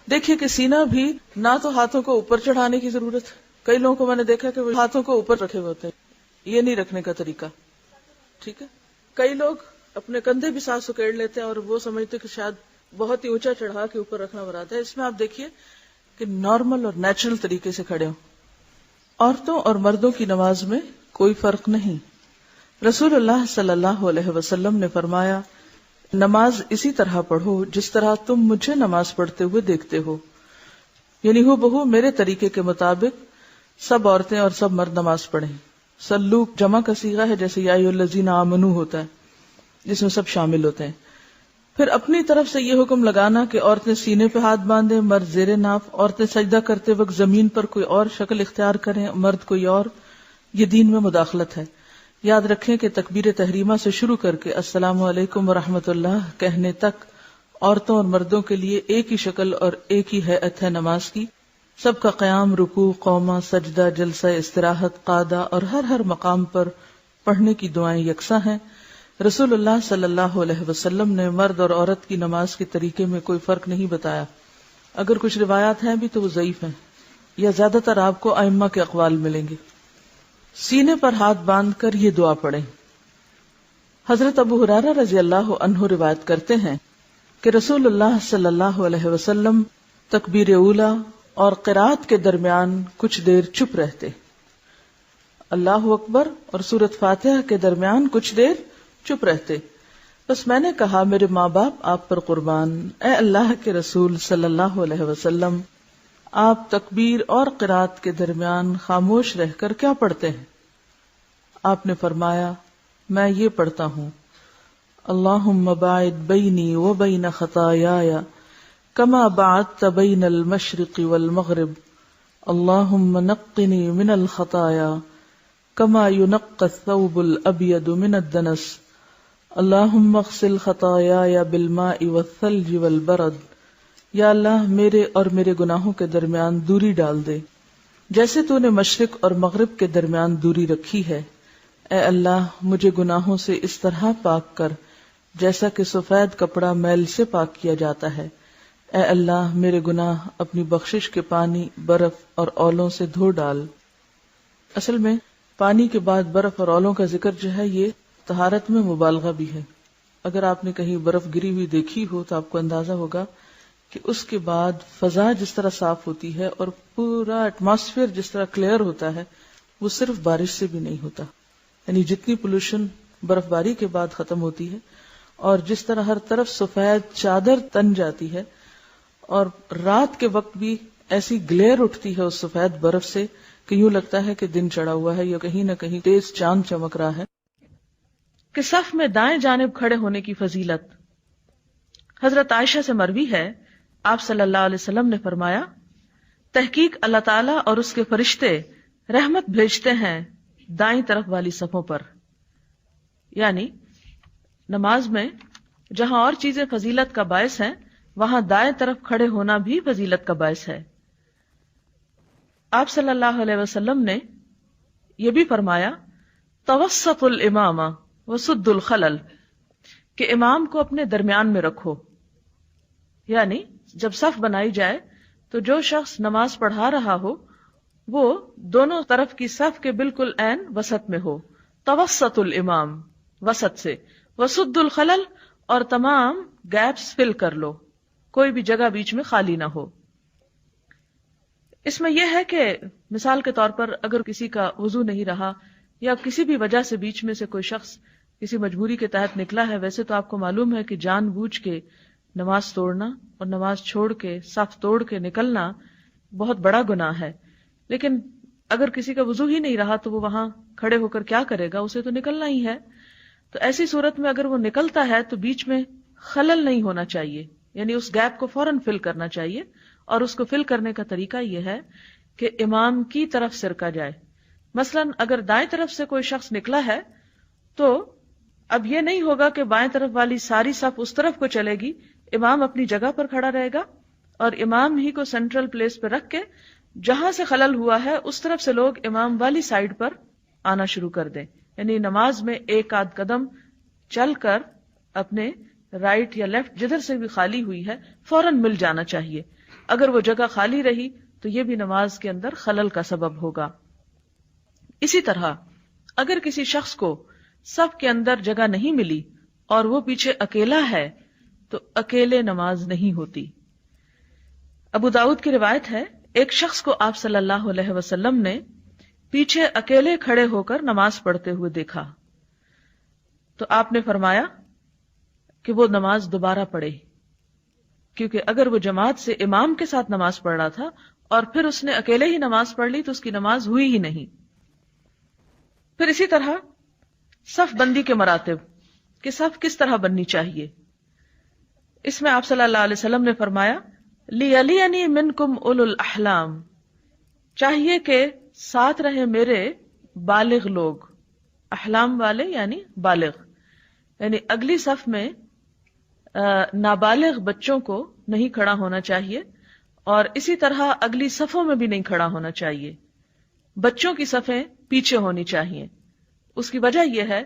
دیکھیے کہ سینہ بھی نہ تو ہاتھوں کو اوپر چڑھانے کی ضرورت ہے. کئی لوگوں کو میں نے دیکھا کہ وہ ہاتھوں کو اوپر رکھے ہوئے ہوتے ہیں، یہ نہیں رکھنے کا طریقہ. ٹھیک ہے. کئی لوگ اپنے کندھے بھی ساتھ سکیڑ لیتے ہیں اور وہ سمجھتے کہ شاید بہت ہی اونچا چڑھا کے اوپر رکھنا مراد ہے. اس میں آپ دیکھیے کہ نارمل اور نیچرل طریقے سے کھڑے ہوں. عورتوں اور مردوں کی نماز میں کوئی فرق نہیں. رسول اللہ صلی اللہ علیہ وسلم نے فرمایا، نماز اسی طرح پڑھو جس طرح تم مجھے نماز پڑھتے ہوئے دیکھتے ہو. یعنی ہو بہو میرے طریقے کے مطابق سب عورتیں اور سب مرد نماز پڑھیں. سلو جمع کا صیغہ ہے، جیسے یا ایھا الذین آمنوا ہوتا ہے جس میں سب شامل ہوتے ہیں. پھر اپنی طرف سے یہ حکم لگانا کہ عورتیں سینے پہ ہاتھ باندھیں، مرد زیر ناف. عورتیں سجدہ کرتے وقت زمین پر کوئی اور شکل اختیار کریں، مرد کوئی اور. یہ دین میں مداخلت ہے. یاد رکھیں کہ تکبیر تحریمہ سے شروع کر کے السلام علیکم ورحمۃ اللہ کہنے تک عورتوں اور مردوں کے لیے ایک ہی شکل اور ایک ہی ہیئت ہے نماز کی. سب کا قیام، رکوع، قومہ، سجدہ، جلسہ استراحت، قعدہ اور ہر مقام پر پڑھنے کی دعائیں یکساں ہیں. رسول اللہ صلی اللہ علیہ وسلم نے مرد اور عورت کی نماز کے طریقے میں کوئی فرق نہیں بتایا. اگر کچھ روایات ہیں بھی تو وہ ضعیف ہیں، یا زیادہ تر آپ کو ائمہ کے اقوال ملیں گے. سینے پر ہاتھ باندھ کر یہ دعا پڑھیں. حضرت ابو ہریرہ رضی اللہ عنہ روایت کرتے ہیں کہ رسول اللہ صلی اللہ علیہ وسلم تکبیر اولی اور قرات کے درمیان کچھ دیر چپ رہتے، اللہ اکبر اور سورۃ فاتحہ کے درمیان کچھ دیر چپ رہتے. بس میں نے کہا میرے ماں باپ آپ پر قربان، اے اللہ کے رسول صلی اللہ علیہ وسلم، آپ تکبیر اور قرات کے درمیان خاموش رہ کر کیا پڑھتے ہیں؟ آپ نے فرمایا میں یہ پڑھتا ہوں، اللہم باعد بینی و بین خطایای کما بعدت بین المشرق والمغرب، اللہم نقنی من الخطایا کما ینقی الثوب الابیض من الدنس، اللہم اغسل خطایای بالماء والثلج والبرد. یا اللہ میرے اور میرے گناہوں کے درمیان دوری ڈال دے جیسے تو نے مشرق اور مغرب کے درمیان دوری رکھی ہے. اے اللہ مجھے گناہوں سے اس طرح پاک کر جیسا کہ سفید کپڑا میل سے پاک کیا جاتا ہے. اے اللہ میرے گناہ اپنی بخشش کے پانی، برف اور اولوں سے دھو ڈال. اصل میں پانی کے بعد برف اور اولوں کا ذکر جو ہے یہ طہارت میں مبالغہ بھی ہے. اگر آپ نے کہیں برف گری ہوئی دیکھی ہو تو آپ کو اندازہ ہوگا کہ اس کے بعد فضا جس طرح صاف ہوتی ہے اور پورا ایٹماسفیئر جس طرح کلیئر ہوتا ہے وہ صرف بارش سے بھی نہیں ہوتا. یعنی جتنی پولوشن برف باری کے بعد ختم ہوتی ہے اور جس طرح ہر طرف سفید چادر تن جاتی ہے اور رات کے وقت بھی ایسی گلیئر اٹھتی ہے اس سفید برف سے کہ یوں لگتا ہے کہ دن چڑھا ہوا ہے یا کہیں نہ کہیں تیز چاند چمک رہا ہے. کہ صف میں دائیں جانب کھڑے ہونے کی فضیلت. حضرت عائشہ سے مروی ہے آپ صلی اللہ علیہ وسلم نے فرمایا، تحقیق اللہ تعالیٰ اور اس کے فرشتے رحمت بھیجتے ہیں دائیں طرف والی صفوں پر. یعنی نماز میں جہاں اور چیزیں فضیلت کا باعث ہیں وہاں دائیں طرف کھڑے ہونا بھی فضیلت کا باعث ہے. آپ صلی اللہ علیہ وسلم نے یہ بھی فرمایا، توسط الامامہ وسد الخلل، کہ امام کو اپنے درمیان میں رکھو. یعنی جب صف بنائی جائے تو جو شخص نماز پڑھا رہا ہو وہ دونوں طرف کی صف کے بالکل عین وسط میں ہو. توسط الامام، وسط سے، وسد الخلل، اور تمام گیپس فل کر لو، کوئی بھی جگہ بیچ میں خالی نہ ہو. اس میں یہ ہے کہ مثال کے طور پر اگر کسی کا وضو نہیں رہا یا کسی بھی وجہ سے بیچ میں سے کوئی شخص کسی مجبوری کے تحت نکلا ہے، ویسے تو آپ کو معلوم ہے کہ جان بوجھ کے نماز توڑنا اور نماز چھوڑ کے صف توڑ کے نکلنا بہت بڑا گناہ ہے. لیکن اگر کسی کا وضو ہی نہیں رہا تو وہ وہاں کھڑے ہو کر کیا کرے گا، اسے تو نکلنا ہی ہے. تو ایسی صورت میں اگر وہ نکلتا ہے تو بیچ میں خلل نہیں ہونا چاہیے، یعنی اس گیپ کو فوراً فل کرنا چاہیے. اور اس کو فل کرنے کا طریقہ یہ ہے کہ امام کی طرف سے رکا جائے. مثلاً اگر دائیں طرف سے کوئی شخص نکلا ہے تو اب یہ نہیں ہوگا کہ بائیں طرف والی ساری صف اس طرف کو چلے گی. امام اپنی جگہ پر کھڑا رہے گا اور امام ہی کو سینٹرل پلیس پہ رکھ کے جہاں سے خلل ہوا ہے اس طرف سے لوگ امام والی سائیڈ پر آنا شروع کر دیں. یعنی نماز میں ایک آدھ قدم چل کر اپنے رائٹ یا لیفٹ جدھر سے بھی خالی ہوئی ہے فوراً مل جانا چاہیے. اگر وہ جگہ خالی رہی تو یہ بھی نماز کے اندر خلل کا سبب ہوگا۔ اسی طرح اگر کسی شخص کو صف کے اندر جگہ نہیں ملی اور وہ پیچھے اکیلا ہے تو اکیلے نماز نہیں ہوتی۔ ابو داؤد کی روایت ہے، ایک شخص کو آپ صلی اللہ علیہ وسلم نے پیچھے اکیلے کھڑے ہو کر نماز پڑھتے ہوئے دیکھا تو آپ نے فرمایا کہ وہ نماز دوبارہ پڑھے، کیونکہ اگر وہ جماعت سے امام کے ساتھ نماز پڑھ رہا تھا اور پھر اس نے اکیلے ہی نماز پڑھ لی تو اس کی نماز ہوئی ہی نہیں۔ پھر اسی طرح صف بندی کے مراتب کہ صف کس طرح بننی چاہیے، اس میں آپ صلی اللہ علیہ وسلم نے فرمایا لِيَلِيَنِي مِنْكُمْ أُولُو الْأَحْلَامِ، چاہیے کہ ساتھ رہے میرے بالغ لوگ، احلام والے یعنی بالغ، یعنی اگلی صف میں نابالغ بچوں کو نہیں کھڑا ہونا چاہیے اور اسی طرح اگلی صفوں میں بھی نہیں کھڑا ہونا چاہیے، بچوں کی صفیں پیچھے ہونی چاہیے۔ اس کی وجہ یہ ہے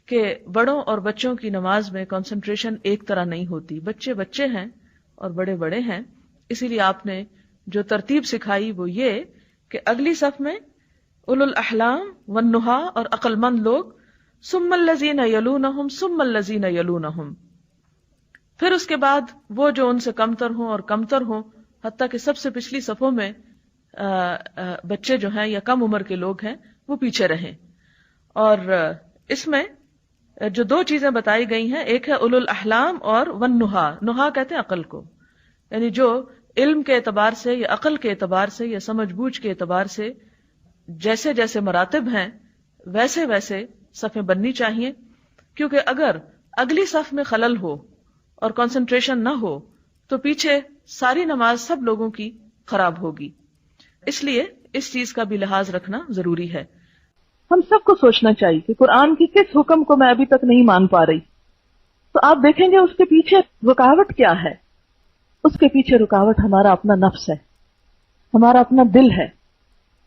کہ بڑوں اور بچوں کی نماز میں کنسنٹریشن ایک طرح نہیں ہوتی، بچے بچے ہیں اور بڑے بڑے ہیں، اسی لیے آپ نے جو ترتیب سکھائی وہ یہ کہ اگلی صف میں اولو الاحلام والنہا اور عقل مند لوگ، ثم الذین یلونہم ثم الذین یلونہم، پھر اس کے بعد وہ جو ان سے کمتر ہوں اور کمتر ہوں، حتیٰ کہ سب سے پچھلی صفوں میں بچے جو ہیں یا کم عمر کے لوگ ہیں وہ پیچھے رہیں۔ اور اس میں جو دو چیزیں بتائی گئی ہیں، ایک ہے اولو الاحلام اور والنہا، نہا کہتے ہیں عقل کو، یعنی جو علم کے اعتبار سے یا عقل کے اعتبار سے یا سمجھ بوجھ کے اعتبار سے جیسے جیسے مراتب ہیں ویسے ویسے صفیں بننی چاہیے، کیونکہ اگر اگلی صف میں خلل ہو اور کنسنٹریشن نہ ہو تو پیچھے ساری نماز سب لوگوں کی خراب ہوگی، اس لیے اس چیز کا بھی لحاظ رکھنا ضروری ہے۔ ہم سب کو سوچنا چاہیے کہ قرآن کی کس حکم کو میں ابھی تک نہیں مان پا رہی، تو آپ دیکھیں گے اس کے پیچھے رکاوٹ کیا ہے۔ اس کے پیچھے رکاوٹ ہمارا اپنا نفس ہے، ہمارا اپنا دل ہے۔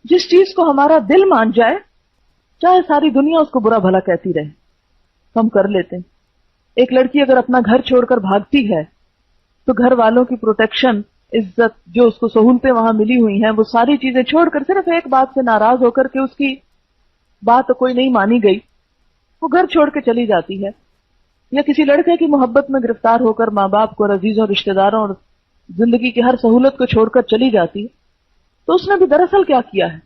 جس چیز کو ہمارا دل مان جائے، چاہے ساری دنیا اس کو برا بھلا کہتی رہے، ہم کر لیتے ہیں۔ ایک لڑکی اگر اپنا گھر چھوڑ کر بھاگتی ہے تو گھر والوں کی پروٹیکشن، عزت، جو اس کو سہولتیں وہاں ملی ہوئی ہیں، وہ ساری چیزیں چھوڑ کر صرف ایک بات سے ناراض ہو کر کے اس کی بات کوئی نہیں مانی گئی، وہ گھر چھوڑ کے چلی جاتی ہے۔ یا کسی لڑکے کی محبت میں گرفتار ہو کر ماں باپ کو اور عزیزوں رشتہ داروں اور زندگی کی ہر سہولت کو چھوڑ کر چلی جاتی ہے، تو اس نے بھی دراصل کیا کیا ہے؟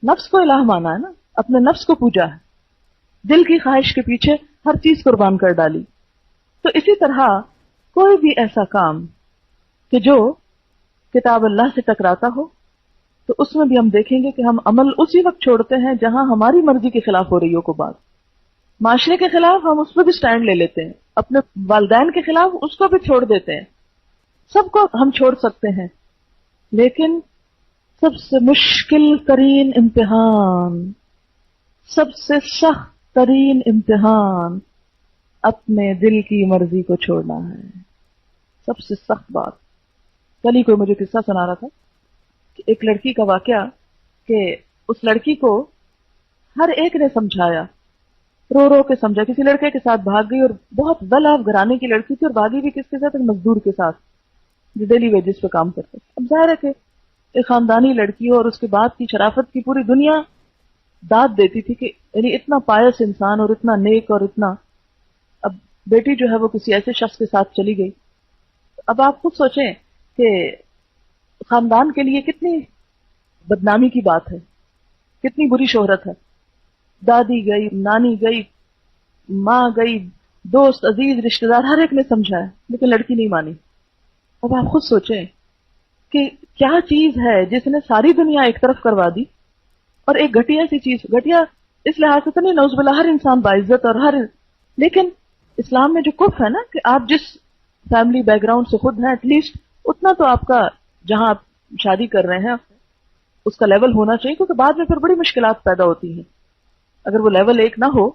نفس کو الہ مانا ہے نا، اپنے نفس کو پوجا ہے، دل کی خواہش کے پیچھے ہر چیز قربان کر ڈالی۔ تو اسی طرح کوئی بھی ایسا کام کہ جو کتاب اللہ سے ٹکراتا ہو تو اس میں بھی ہم دیکھیں گے کہ ہم عمل اسی وقت چھوڑتے ہیں جہاں ہماری مرضی کے خلاف ہو رہی ہو کو بات، معاشرے کے خلاف ہم اس پہ بھی سٹینڈ لے لیتے ہیں، اپنے والدین کے خلاف اس کو بھی چھوڑ دیتے ہیں، سب کو ہم چھوڑ سکتے ہیں، لیکن سب سے مشکل ترین امتحان، سب سے سخت ترین امتحان اپنے دل کی مرضی کو چھوڑنا ہے، سب سے سخت بات۔ کل ہی کوئی مجھے قصہ سنا رہا تھا کہ ایک لڑکی کا واقعہ کہ اس لڑکی کو ہر ایک نے سمجھایا، رو رو کے سمجھا، کسی لڑکے کے ساتھ بھاگ گئی اور بہت ویل آف گھرانے کی لڑکی تھی اور بھاگی بھی کس کے ساتھ؟ ایک مزدور کے ساتھ جو ڈیلی ویجز پہ کام کرتے۔ اب ظاہر ہے کہ ایک خاندانی لڑکی اور اس کے بعد کی شرافت کی پوری دنیا داد دیتی تھی کہ یعنی اتنا پائس انسان اور اتنا نیک اور اتنا، اب بیٹی جو ہے وہ کسی ایسے شخص کے ساتھ چلی گئی۔ اب آپ خود سوچیں کہ خاندان کے لیے کتنی بدنامی کی بات ہے، کتنی بری شہرت ہے۔ دادی گئی، نانی گئی، ماں گئی، دوست، عزیز، رشتہ دار، ہر ایک نے سمجھایا لیکن لڑکی نہیں مانی۔ اب آپ خود سوچیں کہ کیا چیز ہے جس نے ساری دنیا ایک طرف کروا دی، اور ایک گھٹیا سی چیز، گھٹیا اس لحاظ سے تو نہیں، نعوذ باللہ، ہر انسان باعزت اور ہر، لیکن اسلام میں جو کف ہے نا کہ آپ جس فیملی بیک گراؤنڈ سے خود ہیں ایٹ لیسٹ اتنا تو آپ کا جہاں آپ شادی کر رہے ہیں اس کا لیول ہونا چاہیے، کیونکہ بعد میں پھر بڑی مشکلات پیدا ہوتی ہیں۔ اگر وہ لیول ایک نہ ہو،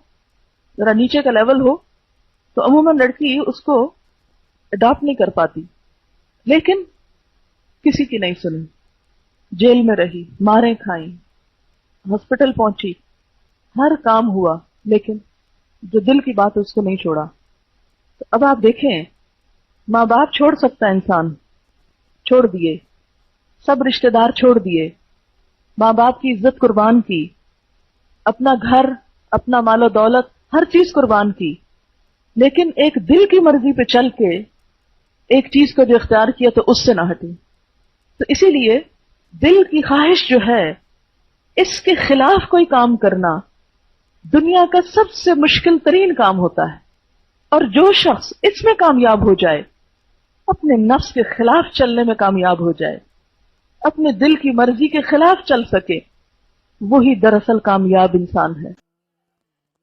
ذرا نیچے کا لیول ہو، تو عموماً لڑکی اس کو اڈاپٹ نہیں کر پاتی، لیکن کسی کی نہیں سنی، جیل میں رہی، ماریں کھائیں، ہاسپٹل پہنچی، ہر کام ہوا، لیکن جو دل کی بات ہے اس کو نہیں چھوڑا۔ تو اب آپ دیکھیں، ماں باپ چھوڑ سکتا ہے انسان، چھوڑ دیے، سب رشتہ دار چھوڑ دیے، ماں باپ کی عزت قربان کی، اپنا گھر، اپنا مال و دولت، ہر چیز قربان کی، لیکن ایک دل کی مرضی پہ چل کے ایک چیز کو جو اختیار کیا تو اس سے نہ ہٹی. تو اسی لیے دل کی خواہش جو ہے اس کے خلاف کوئی کام کرنا دنیا کا سب سے مشکل ترین کام ہوتا ہے. اور جو شخص اس میں کامیاب ہو جائے، اپنے نفس کے خلاف چلنے میں کامیاب ہو جائے، اپنے دل کی مرضی کے خلاف چل سکے، وہی دراصل کامیاب انسان ہے.